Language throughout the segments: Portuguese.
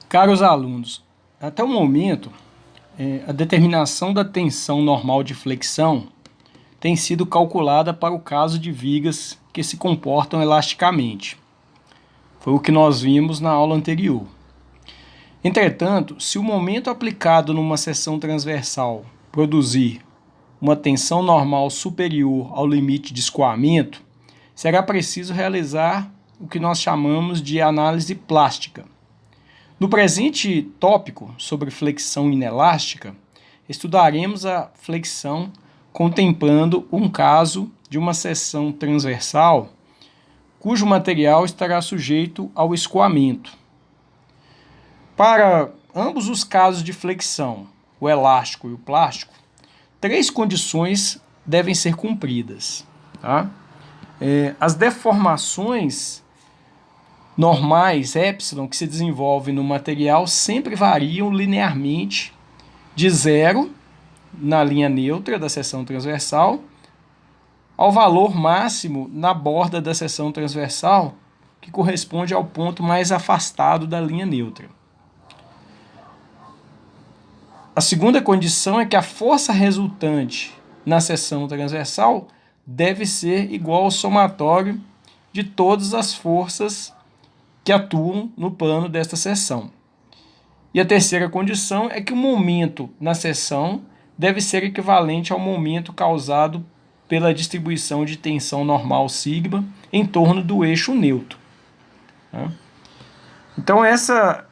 Caros alunos, até o momento, a determinação da tensão normal de flexão tem sido calculada para o caso de vigas que se comportam elasticamente. Foi o que nós vimos na aula anterior. Entretanto, se o momento aplicado numa seção transversal produzir uma tensão normal superior ao limite de escoamento, será preciso realizar o que nós chamamos de análise plástica. No presente tópico sobre flexão inelástica, estudaremos a flexão contemplando um caso de uma seção transversal cujo material estará sujeito ao escoamento. Para ambos os casos de flexão, o elástico e o plástico, três condições devem ser cumpridas. Tá? As deformações normais, epsilon, que se desenvolvem no material, sempre variam linearmente de zero, na linha neutra da seção transversal, ao valor máximo na borda da seção transversal, que corresponde ao ponto mais afastado da linha neutra. A segunda condição é que a força resultante na seção transversal deve ser igual ao somatório de todas as forças que atuam no plano desta seção. E a terceira condição é que o momento na seção deve ser equivalente ao momento causado pela distribuição de tensão normal sigma em torno do eixo neutro. Então essa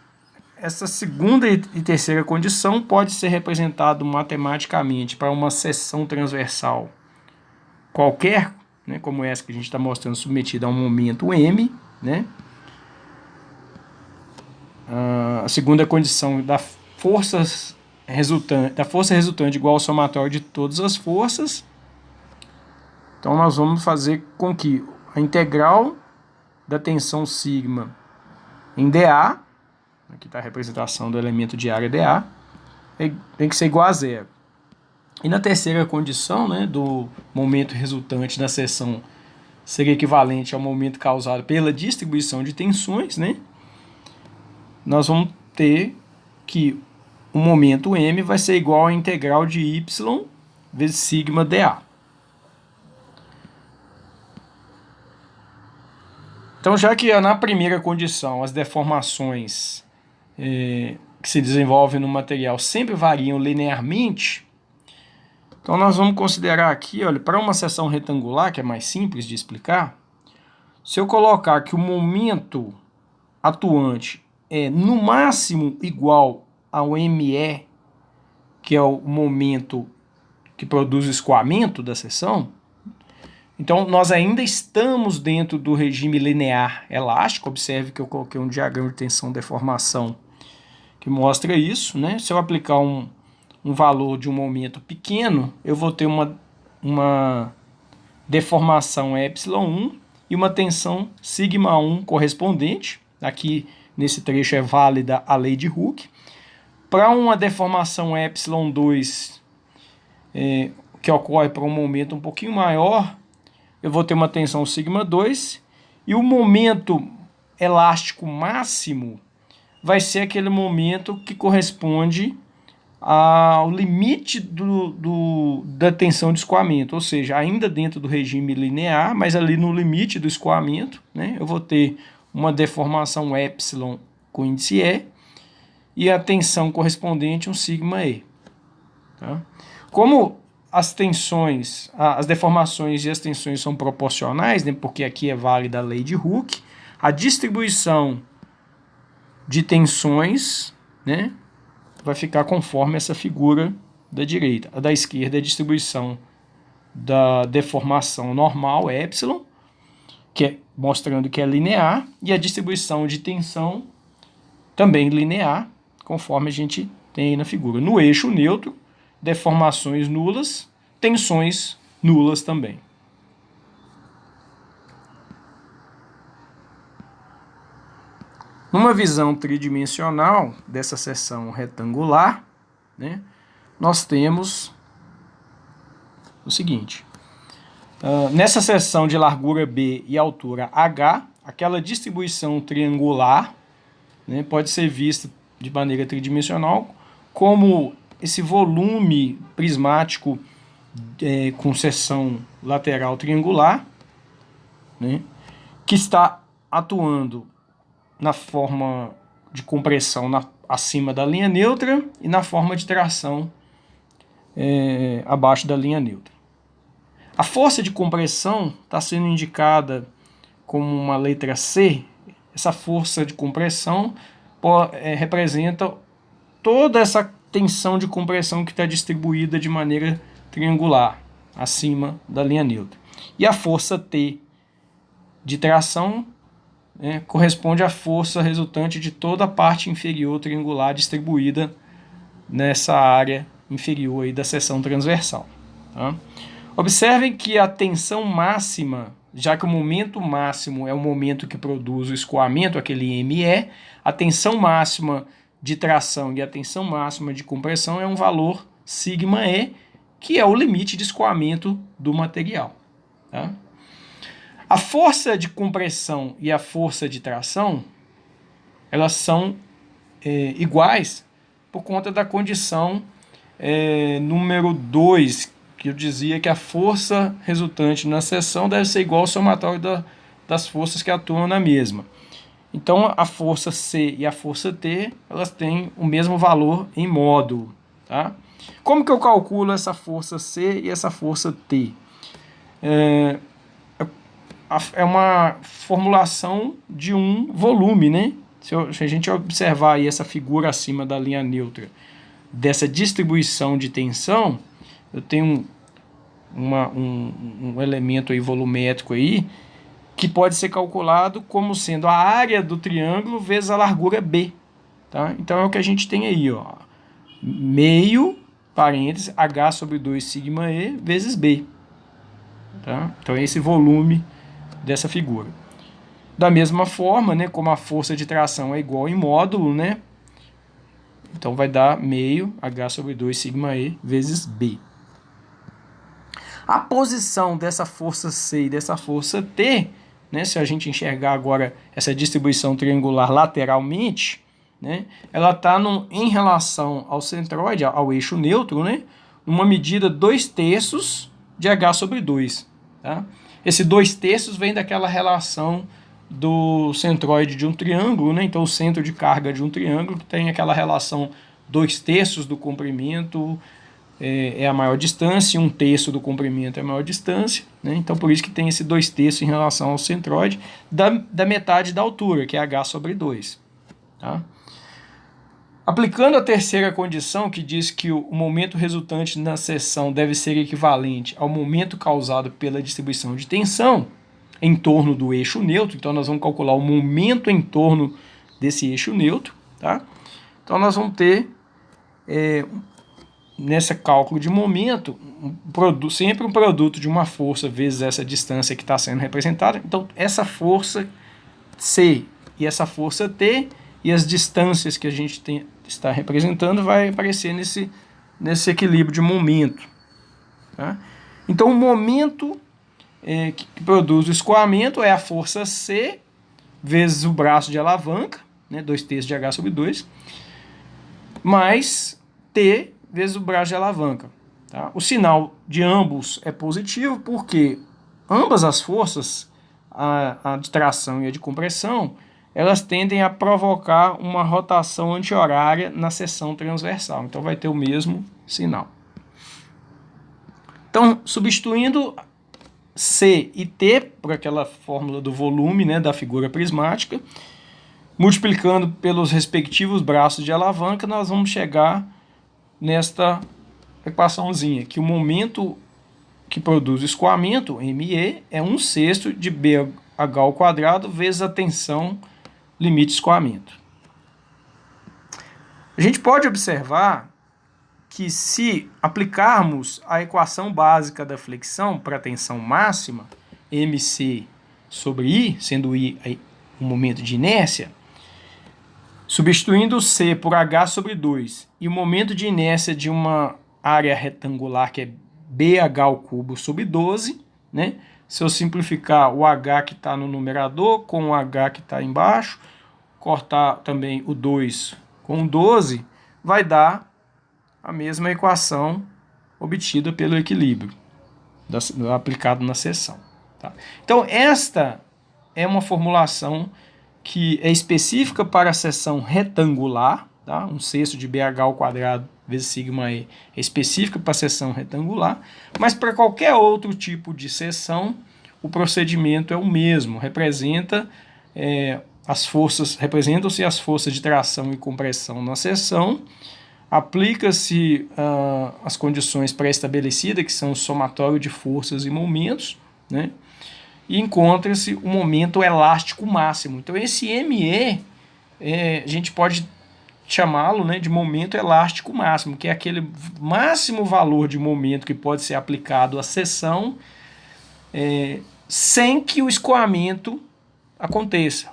segunda e terceira condição pode ser representado matematicamente para uma seção transversal qualquer, né, como essa que a gente está mostrando, submetida a um momento m, né? A segunda condição da força resultante igual ao somatório de todas as forças. Então nós vamos fazer com que a integral da tensão sigma em dA, aqui está a representação do elemento de área dA, tem que ser igual a zero. E na terceira condição, né, do momento resultante da seção ser equivalente ao momento causado pela distribuição de tensões, né, nós vamos ter que o momento m vai ser igual à integral de y vezes sigma dA. Então, já que na primeira condição as deformações que se desenvolvem no material sempre variam linearmente, então nós vamos considerar aqui, olha, para uma seção retangular, que é mais simples de explicar, se eu colocar que o momento atuante é no máximo igual ao ME, que é o momento que produz o escoamento da seção, então nós ainda estamos dentro do regime linear elástico. Observe que eu coloquei um diagrama de tensão-deformação que mostra isso, né? Se eu aplicar um valor de um momento pequeno, eu vou ter uma deformação ε1 e uma tensão σ1 correspondente. Aqui nesse trecho é válida a lei de Hooke. Para uma deformação ε2 que ocorre para um momento um pouquinho maior, eu vou ter uma tensão σ2 e o momento elástico máximo vai ser aquele momento que corresponde ao limite da tensão de escoamento, ou seja, ainda dentro do regime linear, mas ali no limite do escoamento, né, eu vou ter uma deformação ε com índice E e a tensão correspondente um sigma E. Tá? Como as tensões, as deformações e as tensões são proporcionais, né, porque aqui é válida a lei de Hooke, a distribuição de tensões, né, vai ficar conforme essa figura da direita. A da esquerda é a distribuição da deformação normal, ε, que é, mostrando que é linear, e a distribuição de tensão também linear, conforme a gente tem aí na figura. No eixo neutro, deformações nulas, tensões nulas também. Numa visão tridimensional dessa seção retangular, né, nós temos o seguinte. Nessa seção de largura B e altura H, aquela distribuição triangular, né, pode ser vista de maneira tridimensional, como esse volume prismático com seção lateral triangular, né, que está atuando na forma de compressão acima da linha neutra e na forma de tração abaixo da linha neutra. A força de compressão está sendo indicada como uma letra C. Essa força de compressão representa toda essa tensão de compressão que está distribuída de maneira triangular acima da linha neutra. E a força T de tração corresponde à força resultante de toda a parte inferior triangular distribuída nessa área inferior aí da seção transversal. Tá? Observem que a tensão máxima, já que o momento máximo é o momento que produz o escoamento, aquele ME, a tensão máxima de tração e a tensão máxima de compressão é um valor σE, que é o limite de escoamento do material. Tá? A força de compressão e a força de tração, elas são iguais por conta da condição número 2, que eu dizia que a força resultante na seção deve ser igual ao somatório das forças que atuam na mesma. Então, a força C e a força T, elas têm o mesmo valor em módulo. Tá? Como que eu calculo essa força C e essa força T? É uma formulação de um volume, né? Se a gente observar aí essa figura acima da linha neutra, dessa distribuição de tensão, eu tenho um elemento aí volumétrico aí, que pode ser calculado como sendo a área do triângulo vezes a largura B. Tá? Então é o que a gente tem aí, ó, meio, parênteses, H sobre 2 sigma E vezes B. Tá? Então é esse volume dessa figura. Da mesma forma, né, como a força de tração é igual em módulo, né, então vai dar meio H sobre 2 sigma E vezes B. A posição dessa força C e dessa força T, né, se a gente enxergar agora essa distribuição triangular lateralmente, né, ela está em relação ao centroide, ao eixo neutro, né, numa medida 2/3 de H sobre 2. Tá? Esse 2/3 vem daquela relação do centroide de um triângulo, né, então o centro de carga de um triângulo que tem aquela relação 2/3 do comprimento é a maior distância, 1/3 do comprimento é a maior distância, né? Então por isso que tem esse 2/3 em relação ao centroide da metade da altura, que é H sobre 2. Tá? Aplicando a terceira condição, que diz que o momento resultante na seção deve ser equivalente ao momento causado pela distribuição de tensão em torno do eixo neutro, então nós vamos calcular o momento em torno desse eixo neutro. Tá? Então nós vamos ter nesse cálculo de momento, sempre um produto de uma força vezes essa distância que está sendo representada. Então, essa força C e essa força T e as distâncias que a gente está representando vai aparecer nesse equilíbrio de momento. Tá? Então, o momento que produz o escoamento é a força C vezes o braço de alavanca, né, 2/3 de H sobre 2, mais T vezes o braço de alavanca. Tá? O sinal de ambos é positivo porque ambas as forças, a de tração e a de compressão, elas tendem a provocar uma rotação anti-horária na seção transversal. Então vai ter o mesmo sinal. Então, substituindo C e T por aquela fórmula do volume, né, da figura prismática, multiplicando pelos respectivos braços de alavanca, nós vamos chegar nesta equaçãozinha, que o momento que produz o escoamento, ME, é 1/6 de BH ao quadrado vezes a tensão limite de escoamento. A gente pode observar que se aplicarmos a equação básica da flexão para a tensão máxima, MC sobre I, sendo I o momento de inércia, substituindo o C por H sobre 2 e o momento de inércia de uma área retangular que é BH ao cubo sobre 12, né? Se eu simplificar o H que está no numerador com o H que está embaixo, cortar também o 2 com 12, vai dar a mesma equação obtida pelo equilíbrio aplicado na seção. Tá? Então, esta é uma formulação que é específica para a seção retangular, tá? 1/6 de BH ao quadrado vezes sigma E é específica para a seção retangular, mas para qualquer outro tipo de seção, o procedimento é o mesmo, representam-se as forças de tração e compressão na seção, aplica-se as condições pré-estabelecidas, que são o somatório de forças e momentos, né? E encontra-se o momento elástico máximo. Então, esse ME, a gente pode chamá-lo, né, de momento elástico máximo, que é aquele máximo valor de momento que pode ser aplicado à seção sem que o escoamento aconteça.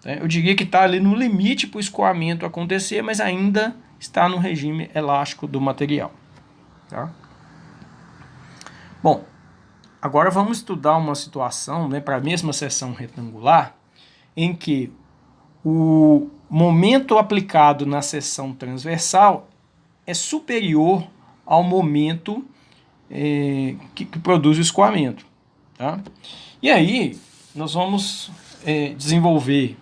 Eu diria que está ali no limite para o escoamento acontecer, mas ainda está no regime elástico do material. Tá? Bom, agora vamos estudar uma situação, né, para a mesma seção retangular, em que o momento aplicado na seção transversal é superior ao momento que produz o escoamento. Tá? E aí, nós vamos desenvolver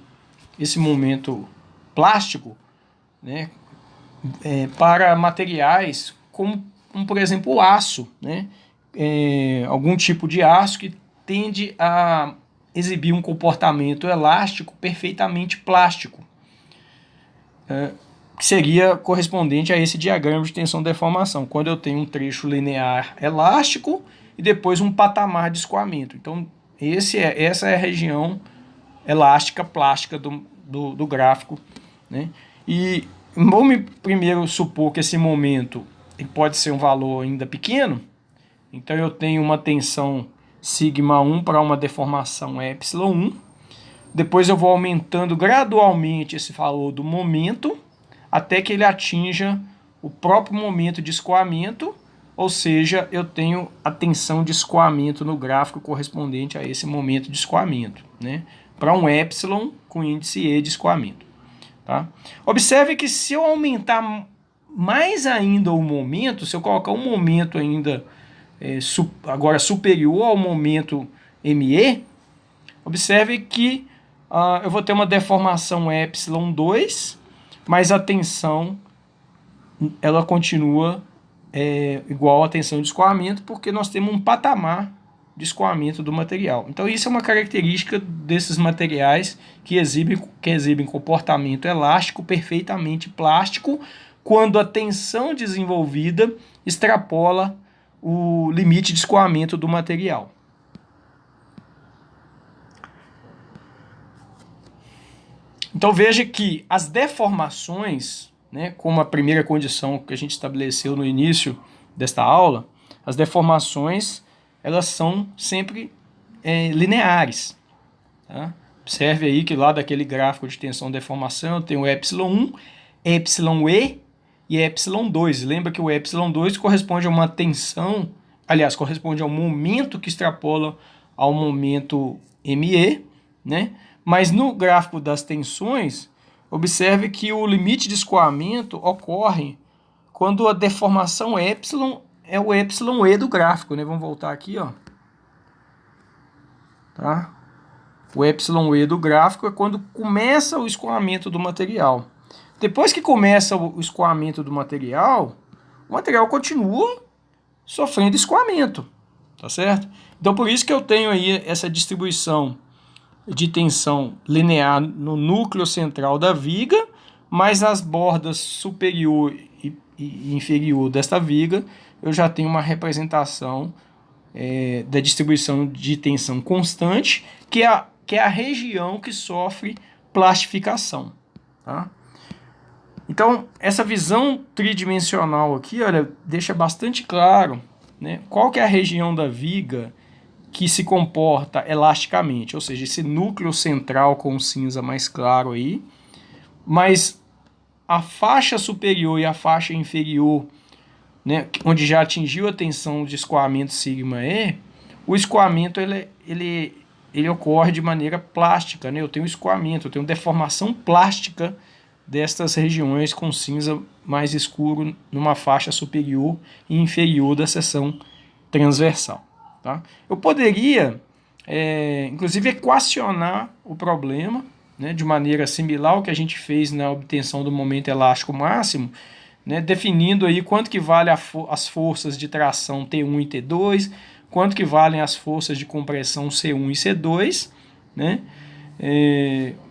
esse momento plástico, né, para materiais como, por exemplo, o aço, né, algum tipo de aço que tende a exibir um comportamento elástico perfeitamente plástico, que seria correspondente a esse diagrama de tensão-deformação, quando eu tenho um trecho linear elástico e depois um patamar de escoamento. Então, essa é a região elástica plástica do gráfico, né? E vamos primeiro supor que esse momento pode ser um valor ainda pequeno, então eu tenho uma tensão σ1 para uma deformação ε1, depois eu vou aumentando gradualmente esse valor do momento até que ele atinja o próprio momento de escoamento, ou seja, eu tenho a tensão de escoamento no gráfico correspondente a esse momento de escoamento, né? Para um ε com índice E de escoamento. Tá? Observe que se eu aumentar mais ainda o momento, se eu colocar um momento ainda agora superior ao momento ME, observe que eu vou ter uma deformação ε2, mas a tensão ela continua igual à tensão de escoamento, porque nós temos um patamar de escoamento do material. Então isso é uma característica desses materiais que exibem comportamento elástico perfeitamente plástico quando a tensão desenvolvida extrapola o limite de escoamento do material. Então veja que as deformações, né, como a primeira condição que a gente estabeleceu no início desta aula, as deformações elas são sempre lineares. Tá? Observe aí que lá daquele gráfico de tensão-deformação eu tenho ε1, εE e ε2. Lembra que o ε2 corresponde a uma tensão, aliás, corresponde ao momento que extrapola ao momento ME, né? Mas no gráfico das tensões, observe que o limite de escoamento ocorre quando a deformação ε é o εE do gráfico, né? Vamos voltar aqui, ó. Tá? O εE do gráfico é quando começa o escoamento do material. Depois que começa o escoamento do material, o material continua sofrendo escoamento, tá certo? Então por isso que eu tenho aí essa distribuição de tensão linear no núcleo central da viga, mas as bordas superior e inferior desta viga eu já tenho uma representação da distribuição de tensão constante, que é a região que sofre plastificação. Tá? Então, essa visão tridimensional aqui, olha, deixa bastante claro, né, qual que é a região da viga que se comporta elasticamente, ou seja, esse núcleo central com o cinza mais claro aí, mas a faixa superior e a faixa inferior, né, onde já atingiu a tensão de escoamento σE, o escoamento ele ocorre de maneira plástica, né? Eu tenho escoamento, eu tenho deformação plástica destas regiões com cinza mais escuro numa faixa superior e inferior da seção transversal. Tá? Eu poderia, inclusive, equacionar o problema, né, de maneira similar ao que a gente fez na obtenção do momento elástico máximo, né, definindo aí quanto que vale as forças de tração T1 e T2, quanto que valem as forças de compressão C1 e C2, né?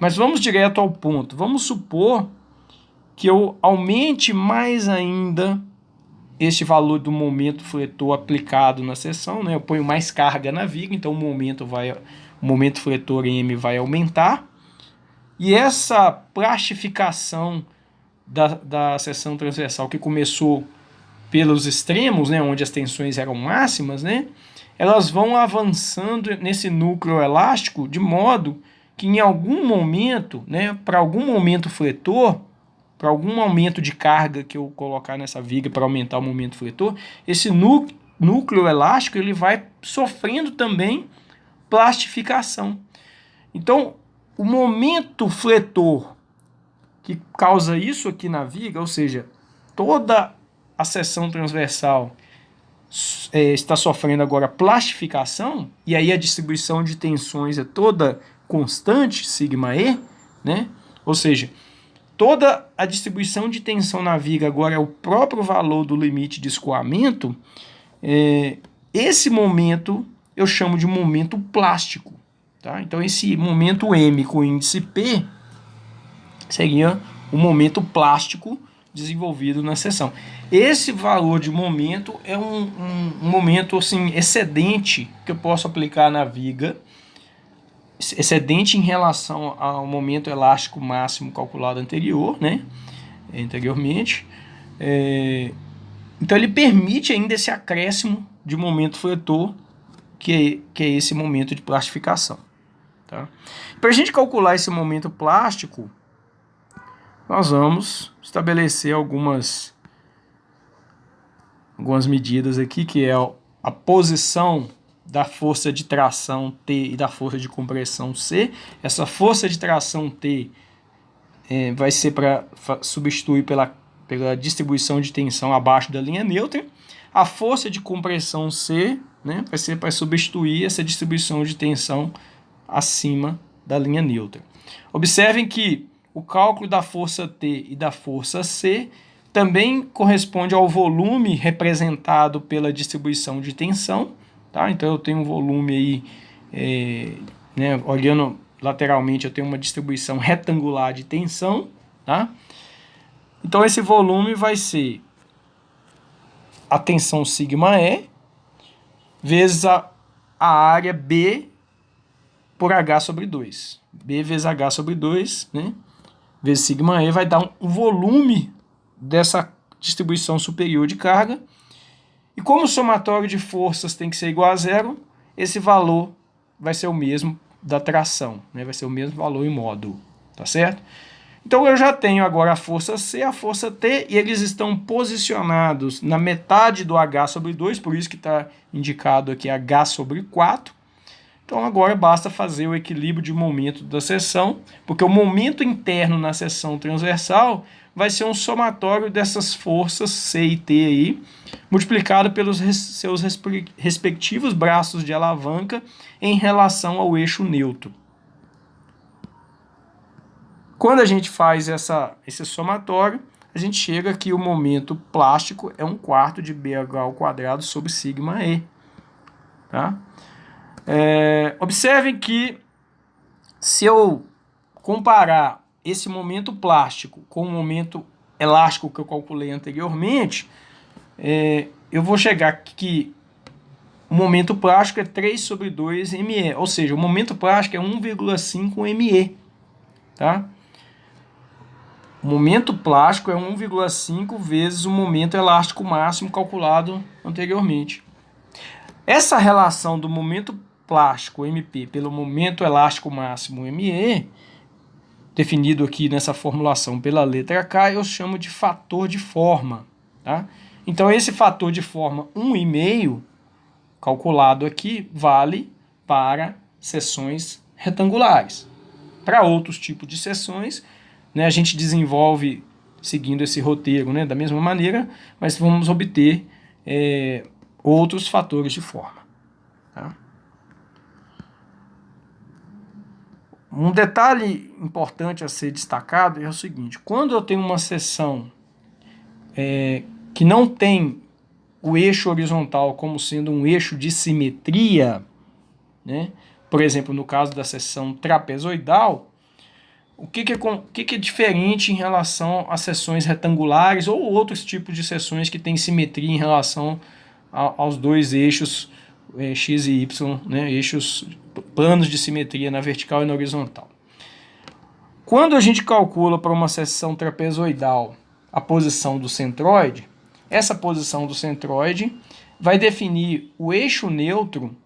Mas vamos direto ao ponto. Vamos supor que eu aumente mais ainda este valor do momento fletor aplicado na seção, né? Eu ponho mais carga na viga, então o momento fletor M vai aumentar. E essa plastificação da seção transversal que começou pelos extremos, né, onde as tensões eram máximas, né, elas vão avançando nesse núcleo elástico de modo que em algum momento, né, para algum momento fletor, para algum aumento de carga que eu colocar nessa viga para aumentar o momento fletor, esse núcleo elástico ele vai sofrendo também plastificação. Então, o momento fletor que causa isso aqui na viga, ou seja, toda a seção transversal está sofrendo agora plastificação, e aí a distribuição de tensões é toda constante, σe, né? Ou seja, toda a distribuição de tensão na viga agora é o próprio valor do limite de escoamento. Esse momento eu chamo de momento plástico. Tá? Então esse momento M com índice P seria o momento plástico desenvolvido na seção. Esse valor de momento é um momento assim, excedente que eu posso aplicar na viga, excedente em relação ao momento elástico máximo calculado anteriormente. Então ele permite ainda esse acréscimo de momento fletor, que é esse momento de plastificação. Tá? Para a gente calcular esse momento plástico, nós vamos estabelecer algumas medidas aqui, que é a posição da força de tração T e da força de compressão C. Essa força de tração T vai ser para substituir pela distribuição de tensão abaixo da linha neutra. A força de compressão C, né, vai ser para substituir essa distribuição de tensão acima da linha neutra. Observem que o cálculo da força T e da força C também corresponde ao volume representado pela distribuição de tensão. Tá? Então eu tenho um volume aí, né, olhando lateralmente, eu tenho uma distribuição retangular de tensão. Tá? Então esse volume vai ser a tensão σe vezes a área B por H sobre 2. B vezes H sobre 2, né? Vezes σe vai dar um volume dessa distribuição superior de carga. E como o somatório de forças tem que ser igual a zero, esse valor vai ser o mesmo da tração, né? Vai ser o mesmo valor em módulo, tá certo? Então eu já tenho agora a força C, a força T, e eles estão posicionados na metade do H sobre 2, por isso que está indicado aqui H sobre 4. Então agora basta fazer o equilíbrio de momento da seção, porque o momento interno na seção transversal vai ser um somatório dessas forças C e T aí, multiplicado pelos seus respectivos braços de alavanca em relação ao eixo neutro. Quando a gente faz esse somatório, a gente chega que o momento plástico é 1/4 de BH² sobre σe. Tá? Observem que se eu comparar esse momento plástico com o momento elástico que eu calculei anteriormente, eu vou chegar que o momento plástico é 3 sobre 2 ME, ou seja, o momento plástico é 1,5 ME. Tá? O momento plástico é 1,5 vezes o momento elástico máximo calculado anteriormente. Essa relação do momento plástico MP pelo momento elástico máximo ME, definido aqui nessa formulação pela letra K, eu chamo de fator de forma. Tá? Então esse fator de forma 1,5, calculado aqui, vale para seções retangulares. Para outros tipos de seções, né, a gente desenvolve seguindo esse roteiro, né, da mesma maneira, mas vamos obter outros fatores de forma. Tá? Um detalhe importante a ser destacado é o seguinte: quando eu tenho uma seção que não tem o eixo horizontal como sendo um eixo de simetria, né? Por exemplo, no caso da seção trapezoidal, o que é diferente em relação às seções retangulares ou outros tipos de seções que têm simetria em relação aos dois eixos x e y, né? Eixos planos de simetria na vertical e na horizontal. Quando a gente calcula para uma seção trapezoidal a posição do centroide, essa posição do centroide vai definir o eixo neutro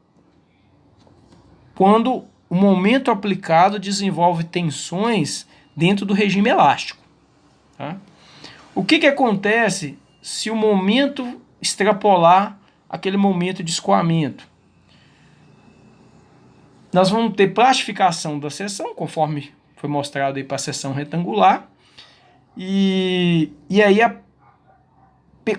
quando o momento aplicado desenvolve tensões dentro do regime elástico. Tá? O que acontece se o momento extrapolar aquele momento de escoamento? Nós vamos ter plastificação da seção, conforme foi mostrado aí para a seção retangular, e aí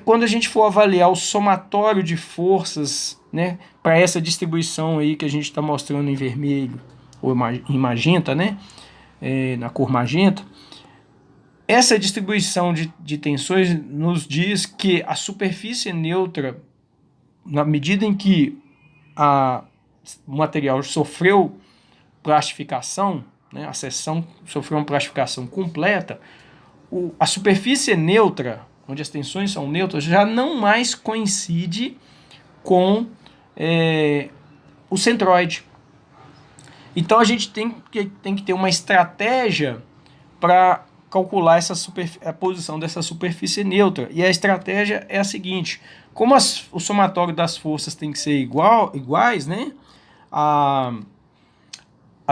quando a gente for avaliar o somatório de forças, né, para essa distribuição aí que a gente está mostrando em vermelho ou em magenta, né, na cor magenta, essa distribuição de tensões nos diz que a superfície neutra, na medida em que o material sofreu plastificação, né, a seção sofreu uma plastificação completa, a superfície neutra, onde as tensões são neutras, já não mais coincide com o centroide. Então a gente tem que ter uma estratégia para calcular a posição dessa superfície neutra. E a estratégia é a seguinte: como o somatório das forças tem que ser iguais, né? A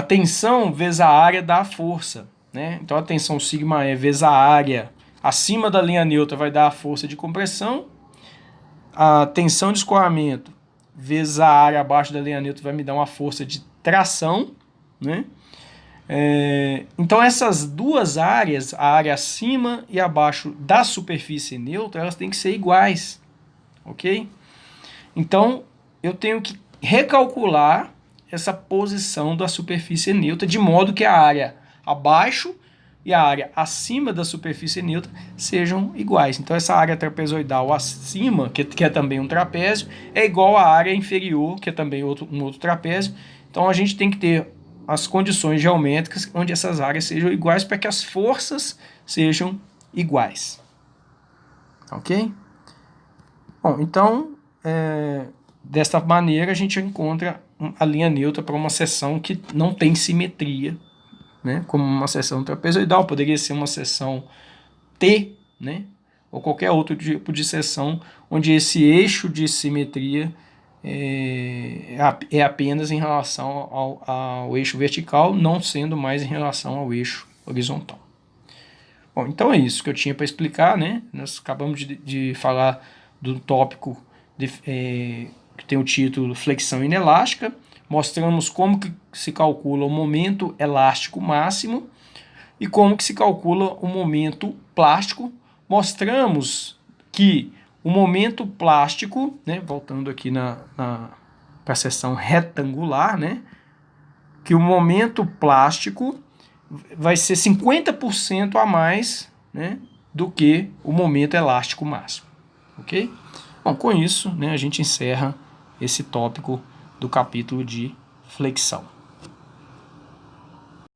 tensão vezes a área dá a força, né? Então a tensão sigma E vezes a área acima da linha neutra vai dar a força de compressão, a tensão de escoamento vezes a área abaixo da linha neutra vai me dar uma força de tração, né? Então essas duas áreas, a área acima e abaixo da superfície neutra, elas têm que ser iguais, ok? Então eu tenho que recalcular essa posição da superfície neutra de modo que a área abaixo e a área acima da superfície neutra sejam iguais. Então essa área trapezoidal acima, que é também um trapézio, é igual à área inferior, que é também um outro trapézio. Então a gente tem que ter as condições geométricas onde essas áreas sejam iguais para que as forças sejam iguais. Ok? Bom, então, desta maneira a gente encontra a linha neutra para uma seção que não tem simetria, né? Como uma seção trapezoidal, poderia ser uma seção T, né? Ou qualquer outro tipo de seção onde esse eixo de simetria é apenas em relação ao eixo vertical, não sendo mais em relação ao eixo horizontal. Bom, então é isso que eu tinha para explicar, né? Nós acabamos de falar do tópico que tem o título Flexão Inelástica, mostramos como que se calcula o momento elástico máximo e como que se calcula o momento plástico. Mostramos que o momento plástico, né, voltando aqui para a seção retangular, né, que o momento plástico vai ser 50% a mais, né, do que o momento elástico máximo. Ok? Bom, com isso, né, a gente encerra esse tópico do capítulo de flexão.